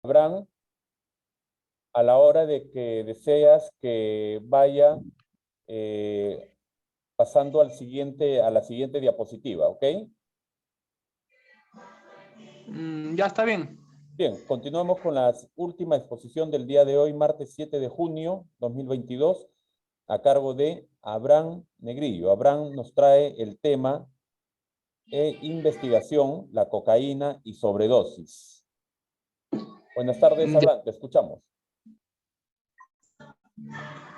Abraham, a la hora de que deseas que vaya pasando a la siguiente diapositiva, ¿ok? Ya está bien. Bien, continuamos con la última exposición del día de hoy, martes 7 de junio 2022, a cargo de Abraham Negrillo. Abraham nos trae el tema investigación, la cocaína y sobredosis. Buenas tardes, Abraham, te escuchamos.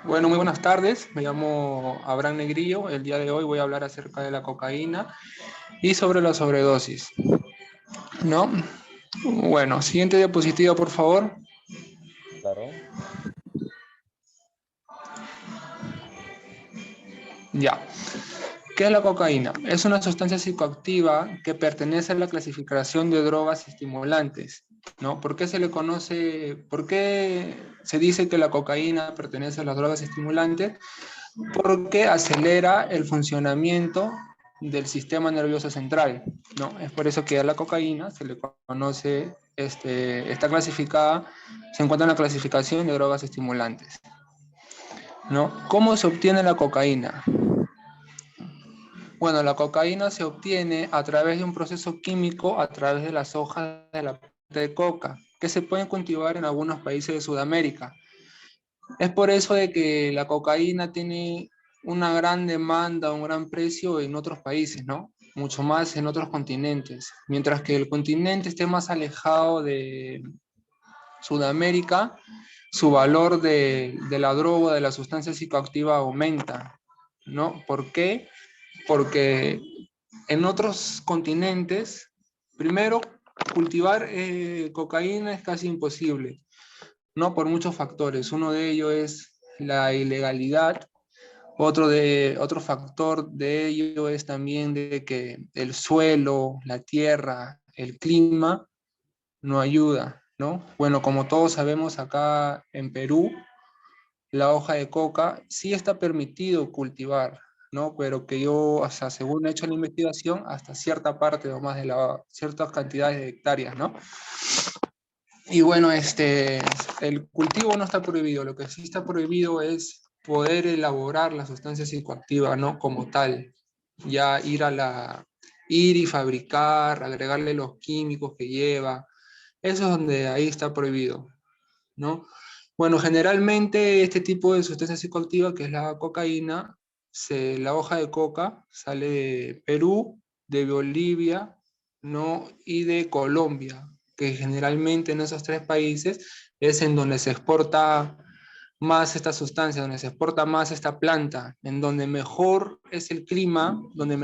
Bueno, muy buenas tardes. Me llamo Abraham Negrillo. El día de hoy voy a hablar acerca de la cocaína y sobre la sobredosis, ¿no? Bueno, siguiente diapositiva, por favor. Claro. Ya. ¿Qué es la cocaína? Es una sustancia psicoactiva que pertenece a la clasificación de drogas estimulantes, ¿no? ¿Por qué por qué se dice que la cocaína pertenece a las drogas estimulantes? Porque acelera el funcionamiento del sistema nervioso central, ¿no? Es por eso que a la cocaína se le conoce, está clasificada, se encuentra en la clasificación de drogas estimulantes, ¿no? ¿Cómo se obtiene la cocaína? Bueno, la cocaína se obtiene a través de un proceso químico, a través de las hojas de la planta de coca, que se pueden cultivar en algunos países de Sudamérica. Es por eso de que la cocaína tiene una gran demanda, un gran precio en otros países, ¿no? Mucho más en otros continentes. Mientras que el continente esté más alejado de Sudamérica, su valor de la droga, de la sustancia psicoactiva aumenta, ¿no? ¿Por qué? Porque en otros continentes, primero, cultivar cocaína es casi imposible, ¿no? Por muchos factores. Uno de ellos es la ilegalidad. Otro factor de ello es también de que el suelo, la tierra, el clima no ayuda, ¿no? Bueno, como todos sabemos, acá en Perú, la hoja de coca sí está permitido cultivar, ¿no? Pero que yo, o sea, según he hecho la investigación, hasta cierta parte o más de ciertas cantidades de hectáreas, ¿no? Y bueno, el cultivo no está prohibido, lo que sí está prohibido es poder elaborar la sustancia psicoactiva, ¿no? Como tal, ya ir y fabricar, agregarle los químicos que lleva, eso es donde ahí está prohibido, ¿no? Bueno, generalmente este tipo de sustancia psicoactiva, que es la cocaína, la hoja de coca sale de Perú, de Bolivia, ¿no? Y de Colombia, que generalmente en esos tres países es en donde se exporta más esta sustancia, donde se exporta más esta planta, en donde mejor es el clima, donde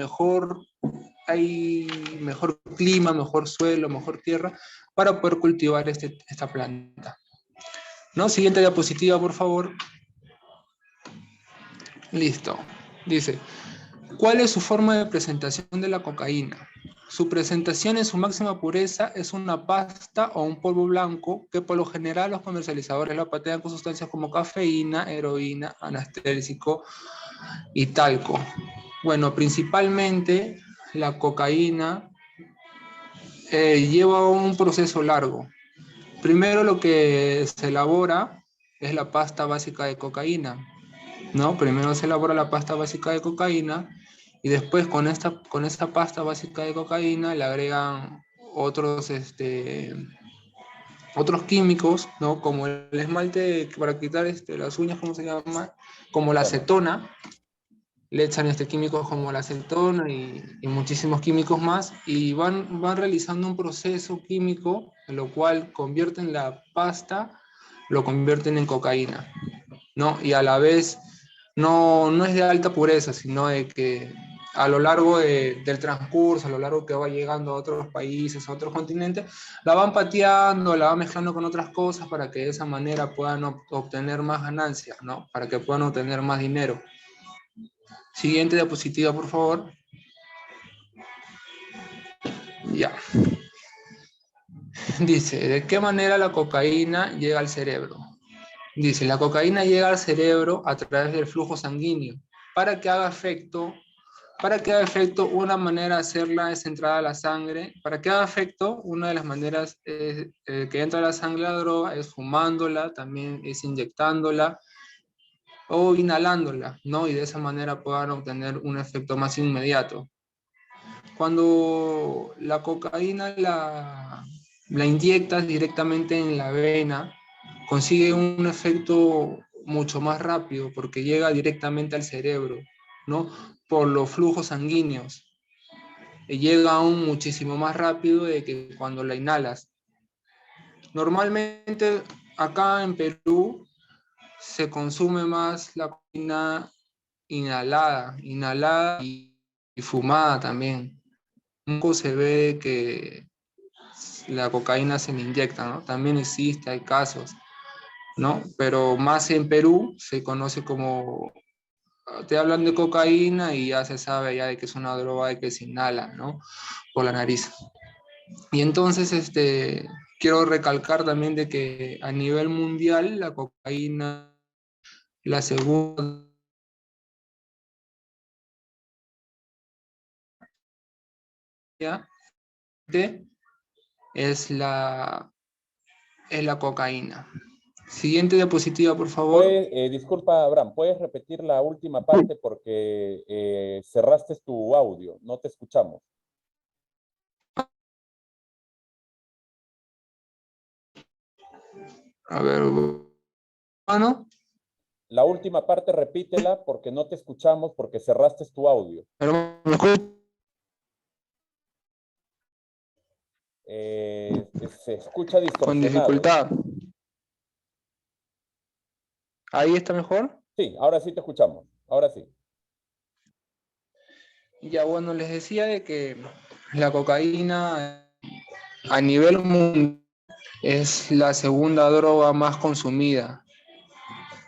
hay mejor clima, mejor suelo, mejor tierra, para poder cultivar esta planta. ¿No? Siguiente diapositiva, por favor. Listo. Dice, ¿cuál es su forma de presentación de la cocaína? Su presentación en su máxima pureza es una pasta o un polvo blanco que por lo general los comercializadores lo patean con sustancias como cafeína, heroína, anestésico y talco. Bueno, principalmente la cocaína lleva un proceso largo. Primero lo que se elabora es la pasta básica de cocaína, ¿no? Primero se elabora la pasta básica de cocaína y después con esta pasta básica de cocaína le agregan otros químicos, ¿no? Como el esmalte para quitar las uñas, ¿cómo se llama? Como la Claro. acetona, le echan químicos como la acetona y muchísimos químicos más y van realizando un proceso químico en lo cual convierten la pasta, lo convierten en cocaína, ¿no? Y a la vez no es de alta pureza, sino de que a lo largo del transcurso, a lo largo que va llegando a otros países, a otros continentes, la van pateando, la van mezclando con otras cosas para que de esa manera puedan obtener más ganancias, ¿no? Para que puedan obtener más dinero. Siguiente diapositiva, por favor. Ya. Dice, ¿de qué manera la cocaína llega al cerebro? Dice, la cocaína llega al cerebro a través del flujo sanguíneo. Para que haga efecto, Para que haga efecto, una manera de hacerla es entrar a la sangre. Para que haga efecto, una de las maneras que entra a la sangre la droga es fumándola, también es inyectándola o inhalándola, ¿no? Y de esa manera puedan obtener un efecto más inmediato. Cuando la cocaína la inyectas directamente en la vena, consigue un efecto mucho más rápido porque llega directamente al cerebro, ¿no? Por los flujos sanguíneos. Y llega aún muchísimo más rápido de que cuando la inhalas. Normalmente acá en Perú se consume más la cocaína inhalada y fumada también. Poco se ve que la cocaína se le inyecta, ¿no? También existe, hay casos, ¿no? Pero más en Perú se conoce como, te hablan de cocaína y ya se sabe ya de que es una droga de que se inhala, ¿no? Por la nariz. Y entonces, quiero recalcar también de que a nivel mundial la cocaína, la segunda es la cocaína. Siguiente diapositiva, por favor. Disculpa, Abraham, ¿puedes repetir la última parte porque cerraste tu audio? No te escuchamos. A ver, bueno, La última parte repítela porque no te escuchamos porque cerraste tu audio. ¿me escuchan Se escucha con distorsionado. dificultad? ¿Ahí está mejor? Sí, ahora sí te escuchamos. Ahora sí. Ya bueno, les decía de que la cocaína a nivel mundial es la segunda droga más consumida,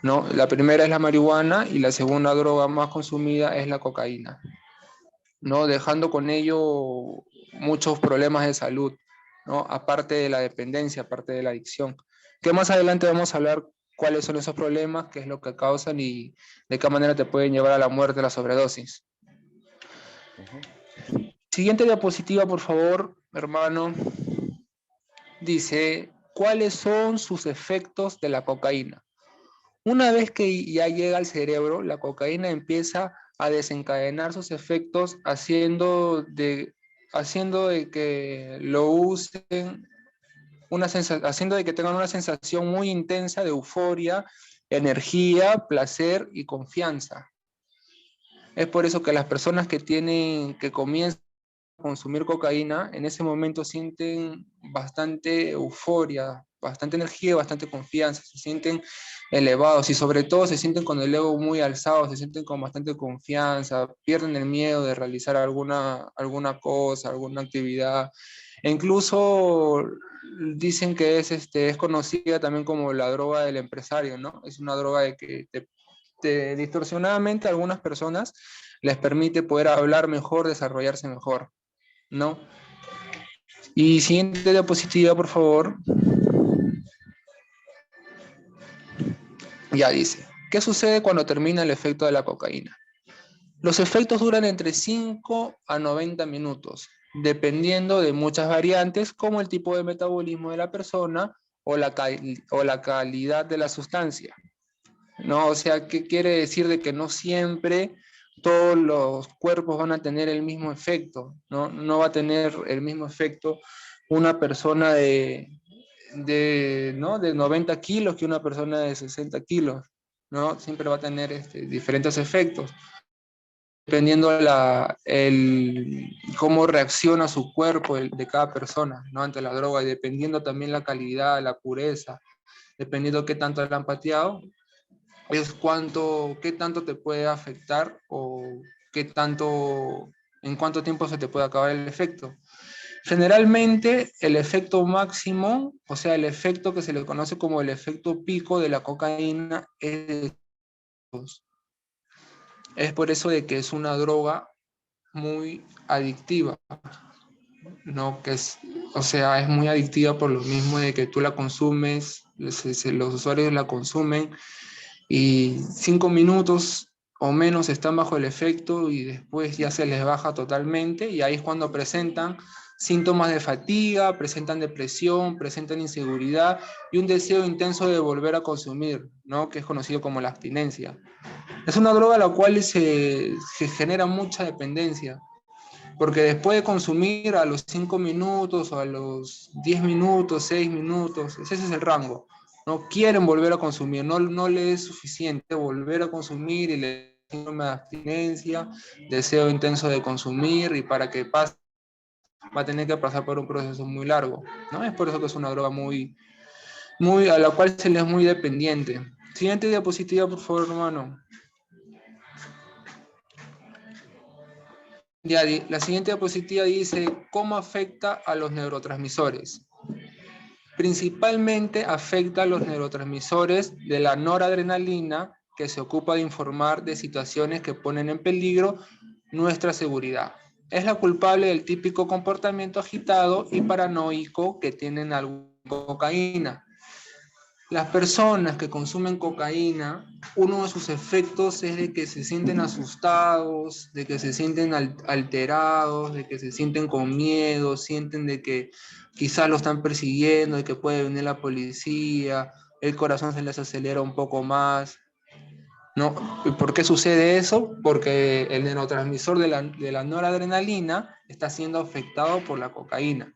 ¿no? La primera es la marihuana y la segunda droga más consumida es la cocaína, ¿no? Dejando con ello muchos problemas de salud, ¿no? Aparte de la dependencia, aparte de la adicción. Que más adelante vamos a hablar cuáles son esos problemas, qué es lo que causan y de qué manera te pueden llevar a la muerte, la sobredosis. Siguiente diapositiva, por favor, hermano. Dice, ¿cuáles son sus efectos de la cocaína? Una vez que ya llega al cerebro, la cocaína empieza a desencadenar sus efectos haciendo de que lo usen, haciendo de que tengan una sensación muy intensa de euforia, energía, placer y confianza. Es por eso que las personas que comienzan consumir cocaína, en ese momento sienten bastante euforia, bastante energía, bastante confianza, se sienten elevados y sobre todo se sienten con el ego muy alzado, se sienten con bastante confianza, pierden el miedo de realizar alguna cosa, alguna actividad. E incluso dicen que es conocida también como la droga del empresario, ¿no? Es una droga de que distorsionadamente a algunas personas les permite poder hablar mejor, desarrollarse mejor, ¿no? Y siguiente diapositiva, por favor. Ya dice, ¿qué sucede cuando termina el efecto de la cocaína? Los efectos duran entre 5 a 90 minutos, dependiendo de muchas variantes como el tipo de metabolismo de la persona o la calidad de la sustancia, ¿no? O sea, ¿qué quiere decir de que no siempre todos los cuerpos van a tener el mismo efecto, ¿no? No va a tener el mismo efecto una persona ¿no? de 90 kilos que una persona de 60 kilos, ¿no? Siempre va a tener diferentes efectos, dependiendo cómo reacciona su cuerpo de cada persona, ¿no? Ante la droga, y dependiendo también la calidad, la pureza, dependiendo qué tanto le han pateado, es qué tanto te puede afectar o en cuánto tiempo se te puede acabar el efecto. Generalmente el efecto máximo, o sea, el efecto que se le conoce como el efecto pico de la cocaína es por eso de que es una droga muy adictiva, ¿no? O sea, es muy adictiva por lo mismo de que tú la consumes, los usuarios la consumen y 5 minutos o menos están bajo el efecto y después ya se les baja totalmente, y ahí es cuando presentan síntomas de fatiga, presentan depresión, presentan inseguridad y un deseo intenso de volver a consumir, ¿no? Que es conocido como la abstinencia. Es una droga a la cual se genera mucha dependencia, porque después de consumir a los 5 minutos o a los 10 minutos, 6 minutos, ese es el rango, no quieren volver a consumir, no les es suficiente volver a consumir y les síndrome de abstinencia, deseo intenso de consumir, y para que pase va a tener que pasar por un proceso muy largo, ¿no? Es por eso que es una droga a la cual se le es muy dependiente. Siguiente diapositiva, por favor, hermano. Ya, la siguiente diapositiva dice cómo afecta a los neurotransmisores. Principalmente afecta a los neurotransmisores de la noradrenalina, que se ocupa de informar de situaciones que ponen en peligro nuestra seguridad. Es la culpable del típico comportamiento agitado y paranoico que tienen alguna cocaína. Las personas que consumen cocaína, uno de sus efectos es de que se sienten asustados, de que se sienten alterados, de que se sienten con miedo, sienten de que quizás lo están persiguiendo, de que puede venir la policía, el corazón se les acelera un poco más, ¿no? ¿Y por qué sucede eso? Porque el neurotransmisor de la noradrenalina está siendo afectado por la cocaína.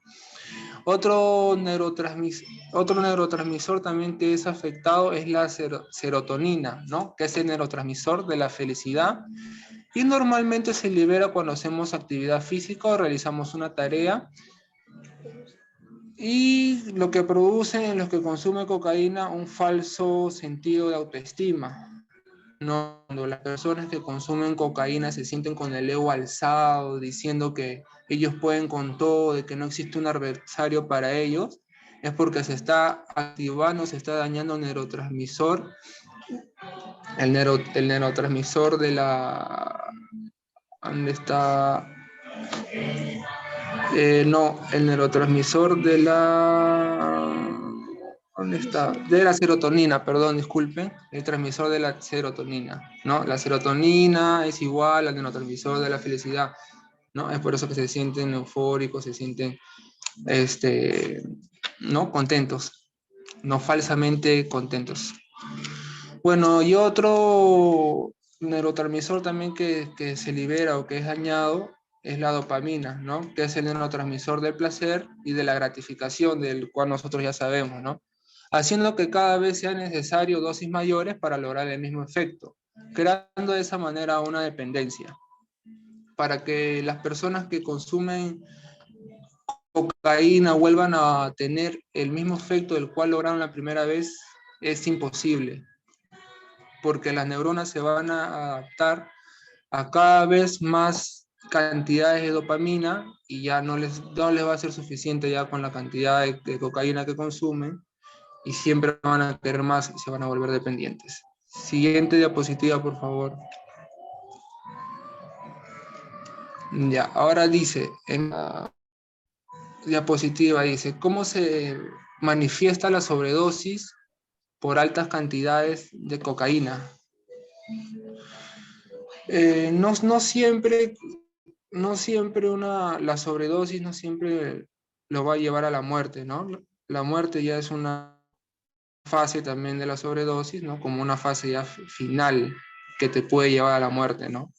Otro neurotransmisor también que es afectado es la serotonina, ¿no? Que es el neurotransmisor de la felicidad, y normalmente se libera cuando hacemos actividad física o realizamos una tarea, y lo que produce en los que consumen cocaína un falso sentido de autoestima, ¿no? Cuando las personas que consumen cocaína se sienten con el ego alzado, diciendo que ellos pueden con todo, de que no existe un adversario para ellos, es porque se está activando, se está dañando un neurotransmisor, el neurotransmisor de la... ¿Dónde está? No, el neurotransmisor de la... ¿Dónde está? De la serotonina, perdón, disculpen, el transmisor de la serotonina, ¿no? La serotonina es igual al neurotransmisor de la felicidad, ¿no? Es por eso que se sienten eufóricos, se sienten, ¿no? Contentos, no falsamente contentos. Bueno, y otro neurotransmisor también que se libera o que es dañado es la dopamina, ¿no? Que es el neurotransmisor del placer y de la gratificación, del cual nosotros ya sabemos, ¿no? Haciendo que cada vez sea necesario dosis mayores para lograr el mismo efecto, creando de esa manera una dependencia. Para que las personas que consumen cocaína vuelvan a tener el mismo efecto del cual lograron la primera vez, es imposible, porque las neuronas se van a adaptar a cada vez más cantidades de dopamina, y ya no les va a ser suficiente ya con la cantidad de cocaína que consumen, y siempre van a querer más y se van a volver dependientes. Siguiente diapositiva, por favor. Ya, ahora dice, en la diapositiva dice, ¿cómo se manifiesta la sobredosis por altas cantidades de cocaína? No siempre la sobredosis no siempre lo va a llevar a la muerte, ¿no? La muerte ya es una fase también de la sobredosis, ¿no? Como una fase ya final que te puede llevar a la muerte, ¿no?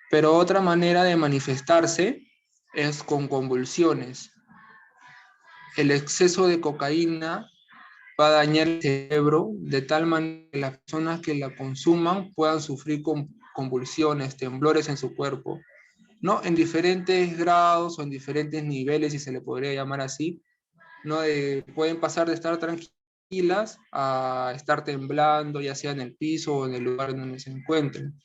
Pero otra manera de manifestarse es con convulsiones. El exceso de cocaína va a dañar el cerebro de tal manera que las personas que la consuman puedan sufrir convulsiones, temblores en su cuerpo, ¿no? En diferentes grados o en diferentes niveles, si se le podría llamar así, ¿no? Pueden pasar de estar tranquilas a estar temblando, ya sea en el piso o en el lugar donde se encuentren.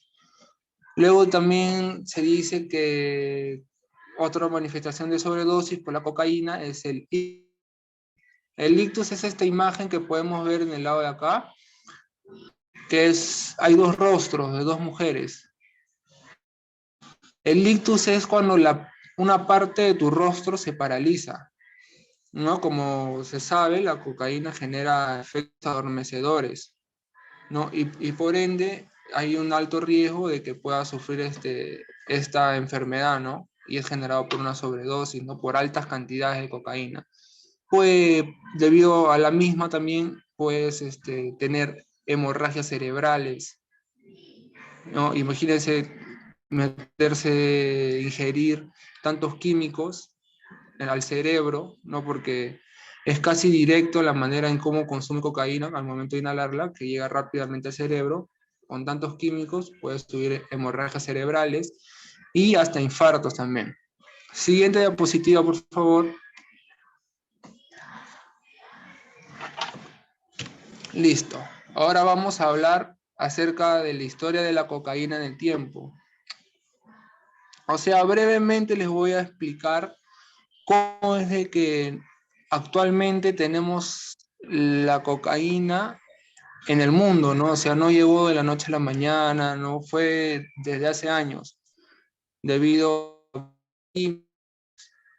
Luego también se dice que otra manifestación de sobredosis por la cocaína es el ictus. El ictus es esta imagen que podemos ver en el lado de acá, que hay dos rostros de dos mujeres. El ictus es cuando una parte de tu rostro se paraliza, ¿no? Como se sabe, la cocaína genera efectos adormecedores, ¿no? Y por ende, hay un alto riesgo de que pueda sufrir esta enfermedad, ¿no? Y es generado por una sobredosis, ¿no? Por altas cantidades de cocaína. Puede, debido a la misma también, puedes tener hemorragias cerebrales, ¿no? Imagínense meterse, ingerir tantos químicos al cerebro, ¿no? Porque es casi directo la manera en cómo consume cocaína al momento de inhalarla, que llega rápidamente al cerebro. Con tantos químicos puedes subir hemorragias cerebrales y hasta infartos también. Siguiente diapositiva, por favor. Listo. Ahora vamos a hablar acerca de la historia de la cocaína en el tiempo. O sea, brevemente les voy a explicar cómo es de que actualmente tenemos la cocaína en el mundo, ¿no? O sea, no llegó de la noche a la mañana, no fue desde hace años, debido a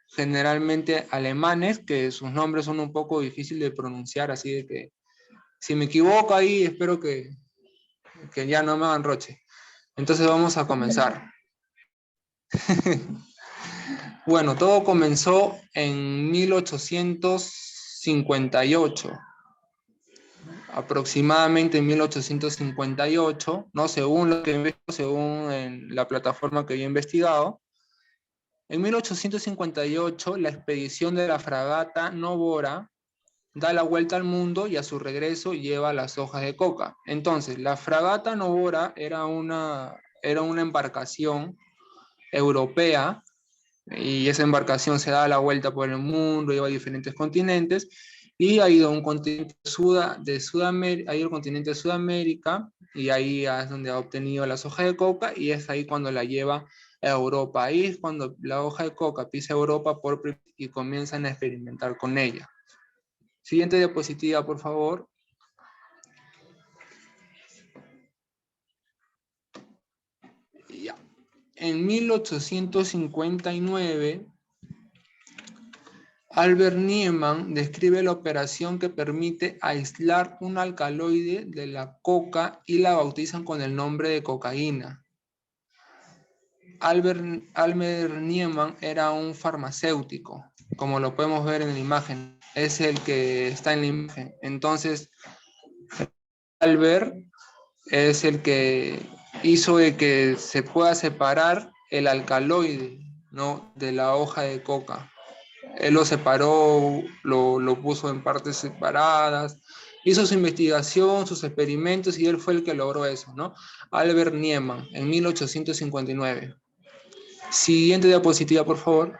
generalmente alemanes, que sus nombres son un poco difíciles de pronunciar, así de que si me equivoco ahí, espero que ya no me hagan roche. Entonces vamos a comenzar. Bueno, todo comenzó en 1858. Aproximadamente en 1858, ¿no? Según lo que según en la plataforma que yo he investigado, en 1858 la expedición de la fragata Novora da la vuelta al mundo y a su regreso lleva las hojas de coca. Entonces, la fragata Novora era una embarcación europea y esa embarcación se da la vuelta por el mundo, lleva a diferentes continentes y ha ido a un continente de Sudamérica, ha ido al continente de Sudamérica y ahí es donde ha obtenido las hojas de coca y es ahí cuando la lleva a Europa. Ahí es cuando la hoja de coca pisa Europa y comienzan a experimentar con ella. Siguiente diapositiva, por favor. Ya. En 1859, Albert Niemann describe la operación que permite aislar un alcaloide de la coca y la bautizan con el nombre de cocaína. Albert Niemann era un farmacéutico, como lo podemos ver en la imagen. Es el que está en la imagen. Entonces, Albert es el que hizo de que se pueda separar el alcaloide, ¿no? De la hoja de coca. Él lo separó, lo puso en partes separadas, hizo su investigación, sus experimentos y él fue el que logró eso, ¿no? Albert Niemann, en 1859. Siguiente diapositiva, por favor.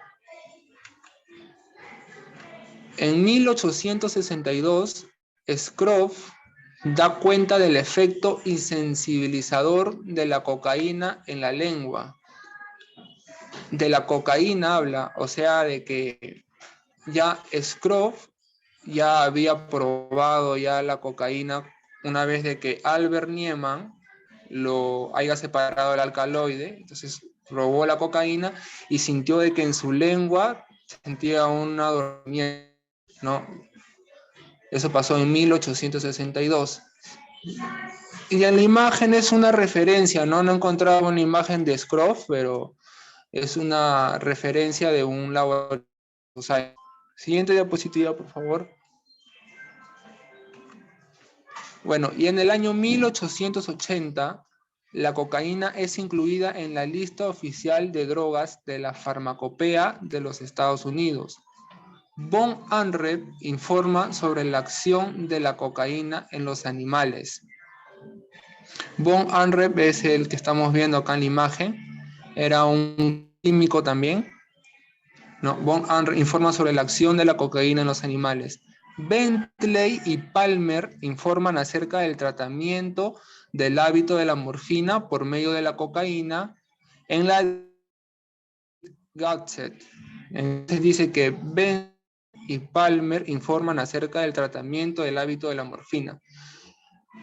En 1862, Scroff da cuenta del efecto insensibilizador de la cocaína en la lengua. De la cocaína habla, o sea, de que ya Scroff ya había probado ya la cocaína una vez de que Albert Niemann lo haya separado el alcaloide, entonces probó la cocaína y sintió de que en su lengua sentía un adormimiento, ¿no? Eso pasó en 1862. Y en la imagen es una referencia, ¿no? No he encontrado una imagen de Scroff, pero es una referencia de un laboratorio. Siguiente diapositiva, por favor. Bueno, y en el año 1880, la cocaína es incluida en la lista oficial de drogas de la farmacopea de los Estados Unidos. Von Anrep informa sobre la acción de la cocaína en los animales. Von Anrep es el que estamos viendo acá en la imagen. Era un químico también. No, Von Anrep informa sobre la acción de la cocaína en los animales. Bentley y Palmer informan acerca del tratamiento del hábito de la morfina por medio de la cocaína en la Gazette. Entonces dice que Bentley y Palmer informan acerca del tratamiento del hábito de la morfina.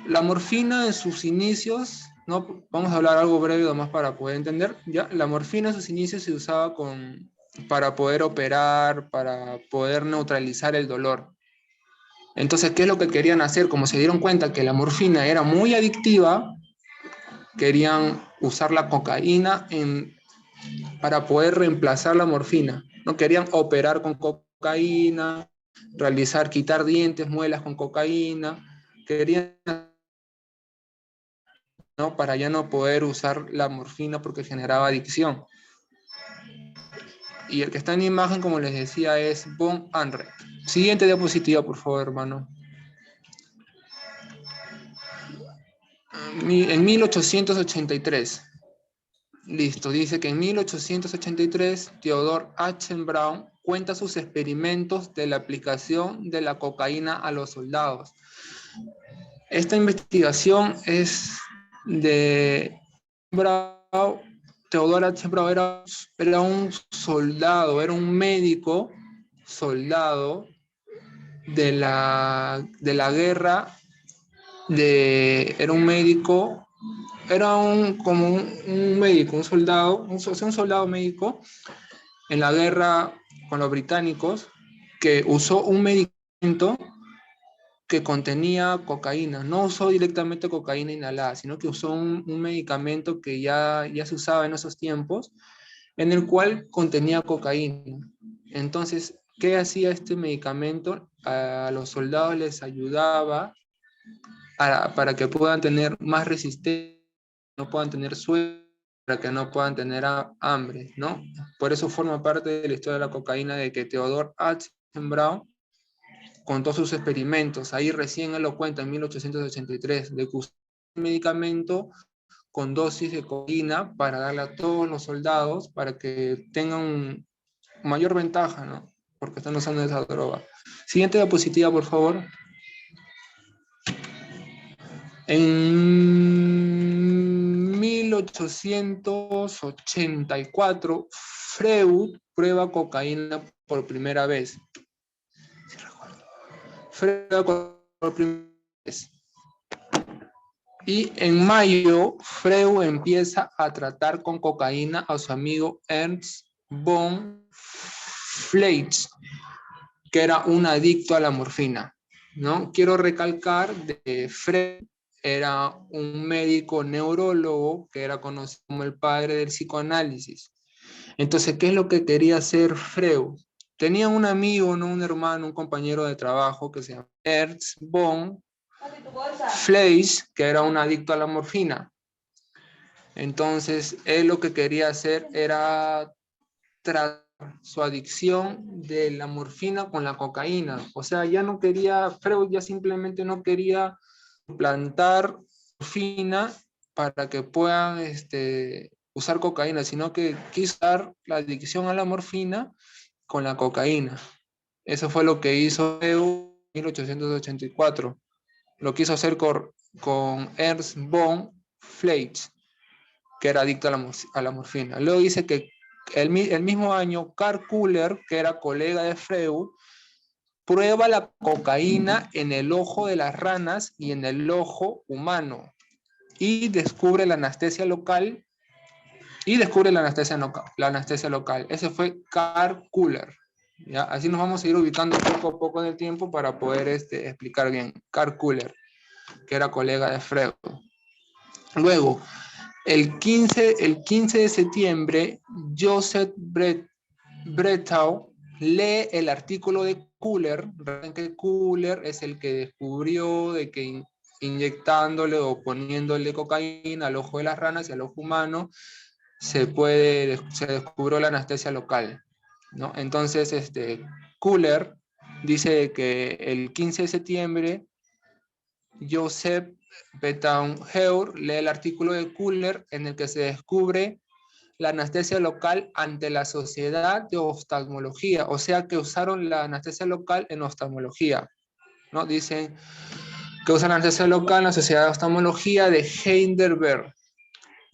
La morfina en sus inicios, ¿no? Vamos a hablar algo breve nomás para poder entender. ¿Ya? La morfina en sus inicios se usaba para poder operar, para poder neutralizar el dolor. Entonces, ¿qué es lo que querían hacer? Como se dieron cuenta que la morfina era muy adictiva, querían usar la cocaína para poder reemplazar la morfina. No querían operar con cocaína, quitar dientes, muelas con cocaína, querían, ¿no?, para ya no poder usar la morfina porque generaba adicción. Y el que está en imagen, como les decía, es von Anrecht. Siguiente diapositiva, por favor, hermano. En 1883. Listo, dice que en 1883 Theodor Achenbraun cuenta sus experimentos de la aplicación de la cocaína a los soldados. Esta investigación es de Braun. Theodor Achenbraun era un soldado, era un médico soldado de la guerra, era un médico. Era como un médico, un soldado médico en la guerra con los británicos, que usó un medicamento que contenía cocaína. No usó directamente cocaína inhalada, sino que usó un medicamento que ya se usaba en esos tiempos, en el cual contenía cocaína. Entonces, ¿qué hacía este medicamento? A los soldados les ayudaba para que puedan tener más resistencia, no puedan tener sueño, para que no puedan tener hambre, ¿no? Por eso forma parte de la historia de la cocaína, de que Theodor Achenbraun contó sus experimentos. Ahí recién él lo cuenta en 1883, de que usó un medicamento con dosis de cocaína para darle a todos los soldados para que tengan mayor ventaja, ¿no? Porque están usando esa droga. Siguiente diapositiva, por favor. En 1884, Freud prueba cocaína por primera vez. Y en mayo, Freud empieza a tratar con cocaína a su amigo Ernst von Fleitz, que era un adicto a la morfina, ¿no? Quiero recalcar que Freud era un médico neurólogo que era conocido como el padre del psicoanálisis. Entonces, ¿qué es lo que quería hacer Freud? Tenía un amigo, ¿no?, un hermano, un compañero de trabajo que se llama Ernst von Fleisch, que era un adicto a la morfina. Entonces, él lo que quería hacer era tratar su adicción de la morfina con la cocaína. O sea, Freud ya simplemente no quería plantar morfina para que puedan usar cocaína, sino que quiso dar la adicción a la morfina con la cocaína. Eso fue lo que hizo Freud en 1884. Lo quiso hacer con Ernst von Fleitz, que era adicto a la morfina. Luego dice que el mismo año, Karl Kuller, que era colega de Freud, prueba la cocaína en el ojo de las ranas y en el ojo humano y descubre la anestesia local. La anestesia local. Ese fue Karl Kuller. ¿Ya? Así nos vamos a ir ubicando poco a poco en el tiempo para poder explicar bien. Karl Kuller, que era colega de Freud. Luego, el 15 de septiembre, Joseph Bretau lee el artículo de Kuller. Recuerden que Kuller es el que descubrió de que inyectándole o poniéndole cocaína al ojo de las ranas y al ojo humano se descubrió la anestesia local, ¿no? Entonces, Kuller dice que el 15 de septiembre Joseph Bettenhauer lee el artículo de Kuller en el que se descubre la anestesia local ante la Sociedad de Oftalmología, o sea que usaron la anestesia local en oftalmología, ¿no? Dicen que usan la anestesia local en la Sociedad de Oftalmología de Heidelberg.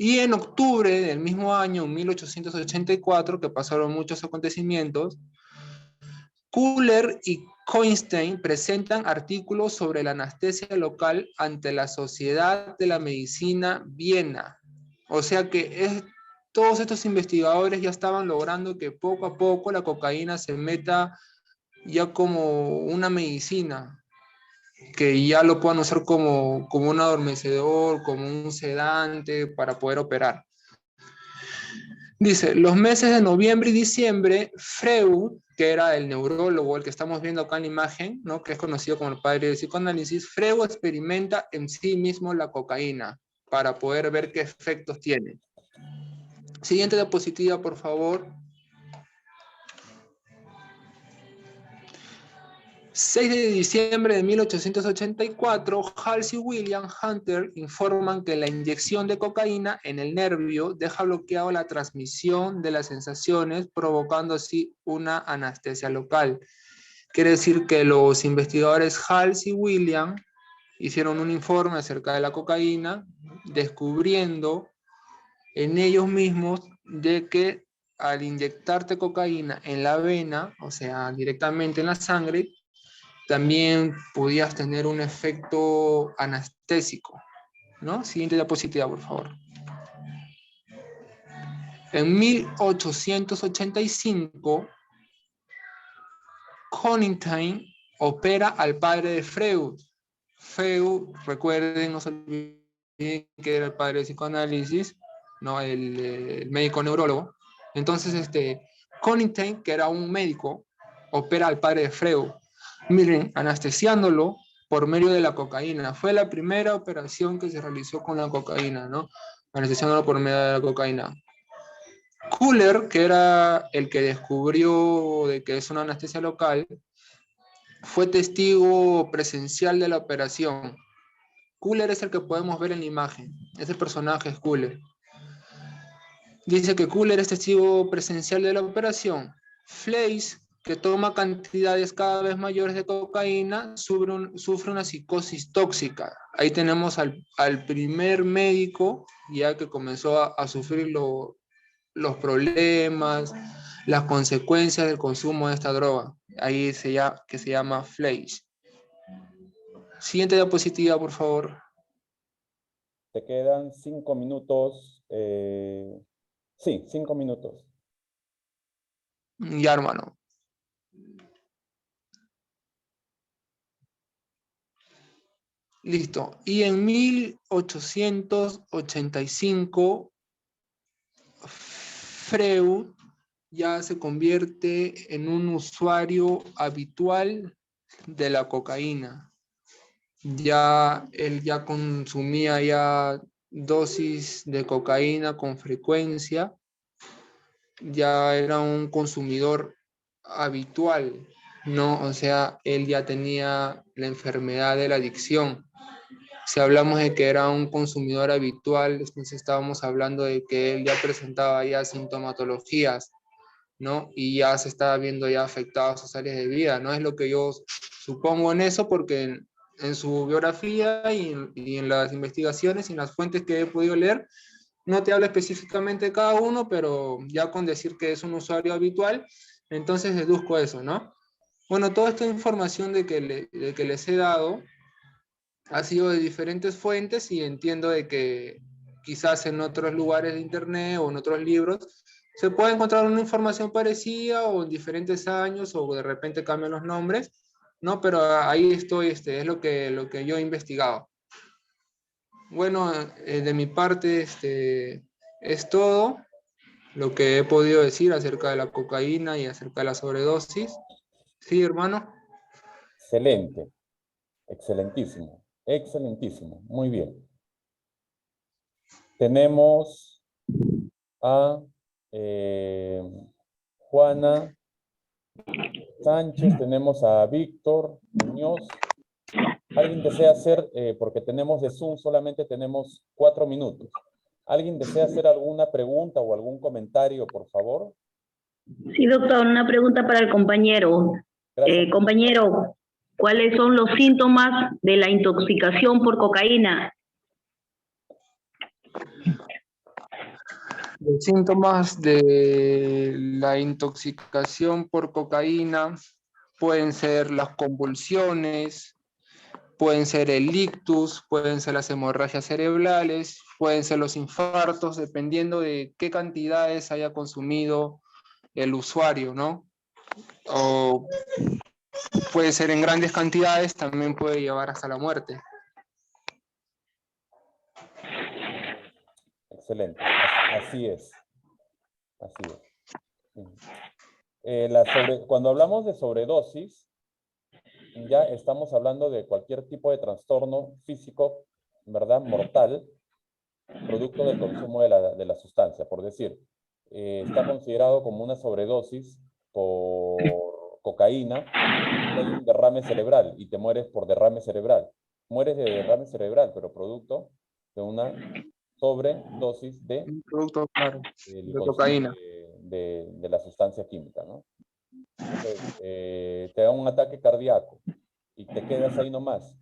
Y en octubre del mismo año, 1884, que pasaron muchos acontecimientos, Kuller y Coinstein presentan artículos sobre la anestesia local ante la Sociedad de la Medicina Viena. O sea que todos estos investigadores ya estaban logrando que poco a poco la cocaína se meta ya como una medicina, que ya lo puedan usar como un adormecedor, como un sedante para poder operar. Dice, los meses de noviembre y diciembre, Freud, que era el neurólogo, el que estamos viendo acá en la imagen, ¿no? Que es conocido como el padre del psicoanálisis, Freud experimenta en sí mismo la cocaína para poder ver qué efectos tiene. Siguiente diapositiva, por favor. 6 de diciembre de 1884, Halsey y William Hunter informan que la inyección de cocaína en el nervio deja bloqueado la transmisión de las sensaciones, provocando así una anestesia local. Quiere decir que los investigadores Halsey y William hicieron un informe acerca de la cocaína, descubriendo en ellos mismos de que al inyectarte cocaína en la vena, o sea, directamente en la sangre, también podías tener un efecto anestésico, ¿no? Siguiente diapositiva, por favor. En 1885, Conantine opera al padre de Freud. Freud, recuerden, no se olviden que era el padre del psicoanálisis, ¿no? El médico neurólogo. Entonces, Conantine, que era un médico, opera al padre de Freud. Miren, anestesiándolo por medio de la cocaína. Fue la primera operación que se realizó con la cocaína, ¿no? Anestesiándolo por medio de la cocaína. Kuller, que era el que descubrió de que es una anestesia local, fue testigo presencial de la operación. Kuller es el que podemos ver en la imagen. Ese personaje es Kuller. Dice que Kuller es testigo presencial de la operación. Fleiss, que toma cantidades cada vez mayores de cocaína, sufre una psicosis tóxica. Ahí tenemos al primer médico ya que comenzó a sufrir los problemas, las consecuencias del consumo de esta droga. Ahí que se llama Fleiss. Siguiente diapositiva, por favor. Te quedan 5 minutos. Sí, 5 minutos. Ya, hermano. Listo. Y en 1885, Freud ya se convierte en un usuario habitual de la cocaína. Él ya consumía ya dosis de cocaína con frecuencia. Ya era un consumidor habitual, ¿no? O sea, él ya tenía la enfermedad de la adicción. Si hablamos de que era un consumidor habitual, entonces estábamos hablando de que él ya presentaba ya sintomatologías, ¿no? Y ya se estaba viendo ya afectadas sus áreas de vida, ¿no? Es lo que yo supongo en eso, porque en su biografía y en las investigaciones y en las fuentes que he podido leer, no te habla específicamente de cada uno, pero ya con decir que es un usuario habitual, entonces deduzco eso, ¿no? Bueno, toda esta información de que les he dado ha sido de diferentes fuentes y entiendo de que quizás en otros lugares de internet o en otros libros se puede encontrar una información parecida o en diferentes años o de repente cambian los nombres, ¿no? Pero ahí estoy, es lo que yo he investigado. Bueno, de mi parte, es todo lo que he podido decir acerca de la cocaína y acerca de la sobredosis. Sí, hermano. Excelente. Excelentísimo. Excelentísimo. Muy bien. Tenemos a Juana Sánchez, tenemos a Víctor Muñoz. ¿Alguien desea hacer, porque tenemos de Zoom, solamente tenemos 4 minutos? ¿Alguien desea hacer alguna pregunta o algún comentario, por favor? Sí, doctor, una pregunta para el compañero. Compañero, ¿cuáles son los síntomas de la intoxicación por cocaína? Los síntomas de la intoxicación por cocaína pueden ser las convulsiones, pueden ser el ictus, pueden ser las hemorragias cerebrales, pueden ser los infartos, dependiendo de qué cantidades haya consumido el usuario, ¿no? O puede ser en grandes cantidades, también puede llevar hasta la muerte. Excelente, así es. Así es. Cuando hablamos de sobredosis, ya estamos hablando de cualquier tipo de trastorno físico, ¿verdad? Mortal, producto del consumo de la sustancia. Por decir, está considerado como una sobredosis por cocaína, hay un derrame cerebral y te mueres por derrame cerebral. Mueres de derrame cerebral, pero producto de una sobredosis de Un producto, claro, el de consumo cocaína. de la sustancia química, ¿no? Entonces, te da un ataque cardíaco y te quedas ahí nomás.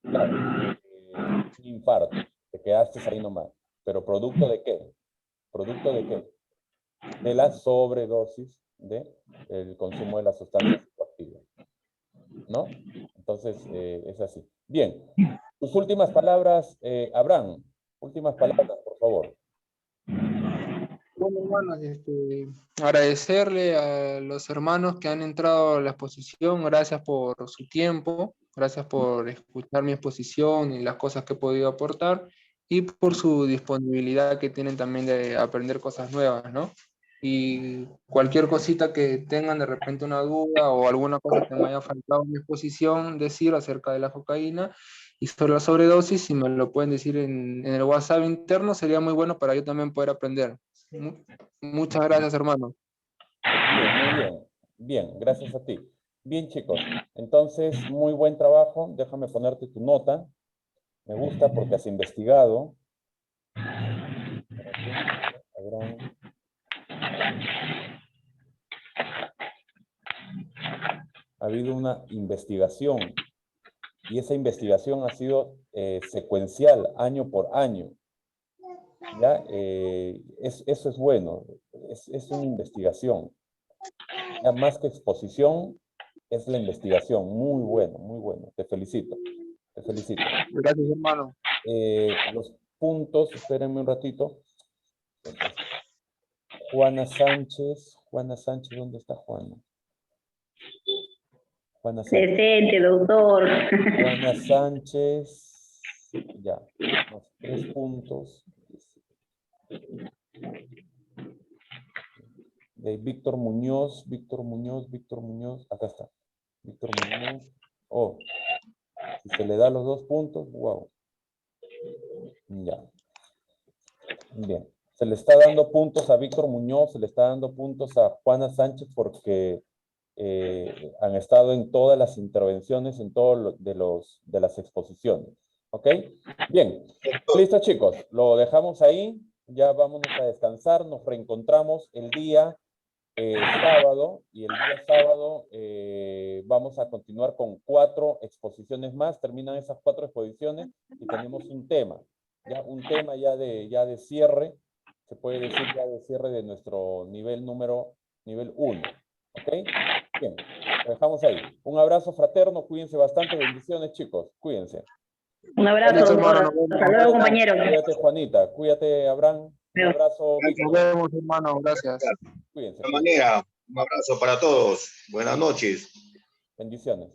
Claro, un infarto, te quedaste ahí nomás. ¿Pero producto de qué? ¿Producto de qué? De la sobredosis del consumo de la sustancia psicoactiva, ¿no? Entonces, es así. Bien, tus últimas palabras, Abraham. Últimas palabras, por favor. Bueno, hermanos, agradecerle a los hermanos que han entrado a la exposición, gracias por su tiempo, gracias por escuchar mi exposición y las cosas que he podido aportar, y por su disponibilidad que tienen también de aprender cosas nuevas, ¿no? Y cualquier cosita que tengan de repente una duda o alguna cosa que me haya faltado en mi exposición, decir acerca de la cocaína y sobre la sobredosis, si me lo pueden decir en el WhatsApp interno, sería muy bueno para yo también poder aprender. Muchas gracias, hermano. Bien, muy bien. Bien, gracias a ti. Bien, chicos. Entonces, muy buen trabajo. Déjame ponerte tu nota. Me gusta porque has investigado. Abraham. Ha habido una investigación y esa investigación ha sido secuencial, año por año. ¿Ya? Eso es bueno, es una investigación. Ya más que exposición, es la investigación. Muy bueno, muy bueno. Te felicito, te felicito. Gracias, hermano. Los puntos, espérenme un ratito. Juana Sánchez, ¿dónde está Juana? Juana Sánchez. Presente, doctor. Juana Sánchez, ya, más 3 puntos. De Víctor Muñoz, acá está. Víctor Muñoz. Oh, si se le da los 2 puntos, wow. Ya. Bien. Se le está dando puntos a Víctor Muñoz, se le está dando puntos a Juana Sánchez porque han estado en todas las intervenciones, en todas de las exposiciones. ¿Ok? Bien. Listo, chicos. Lo dejamos ahí. Ya vámonos a descansar. Nos reencontramos el día sábado. Y el día sábado vamos a continuar con 4 exposiciones más. Terminan esas 4 exposiciones y tenemos un tema. Ya un tema ya de cierre. Se puede decir ya de cierre de nuestro nivel 1. ¿Ok? Bien, lo dejamos ahí. Un abrazo fraterno, cuídense bastante, bendiciones chicos, cuídense. Un abrazo, Listo, doctor. hermano. Hasta luego, compañero. Cuídate, Juanita, cuídate, Abraham. Un abrazo, Nos Víctor. vemos, hermano. Gracias. Cuídense. De esta manera, un abrazo para todos. Buenas noches. Bendiciones.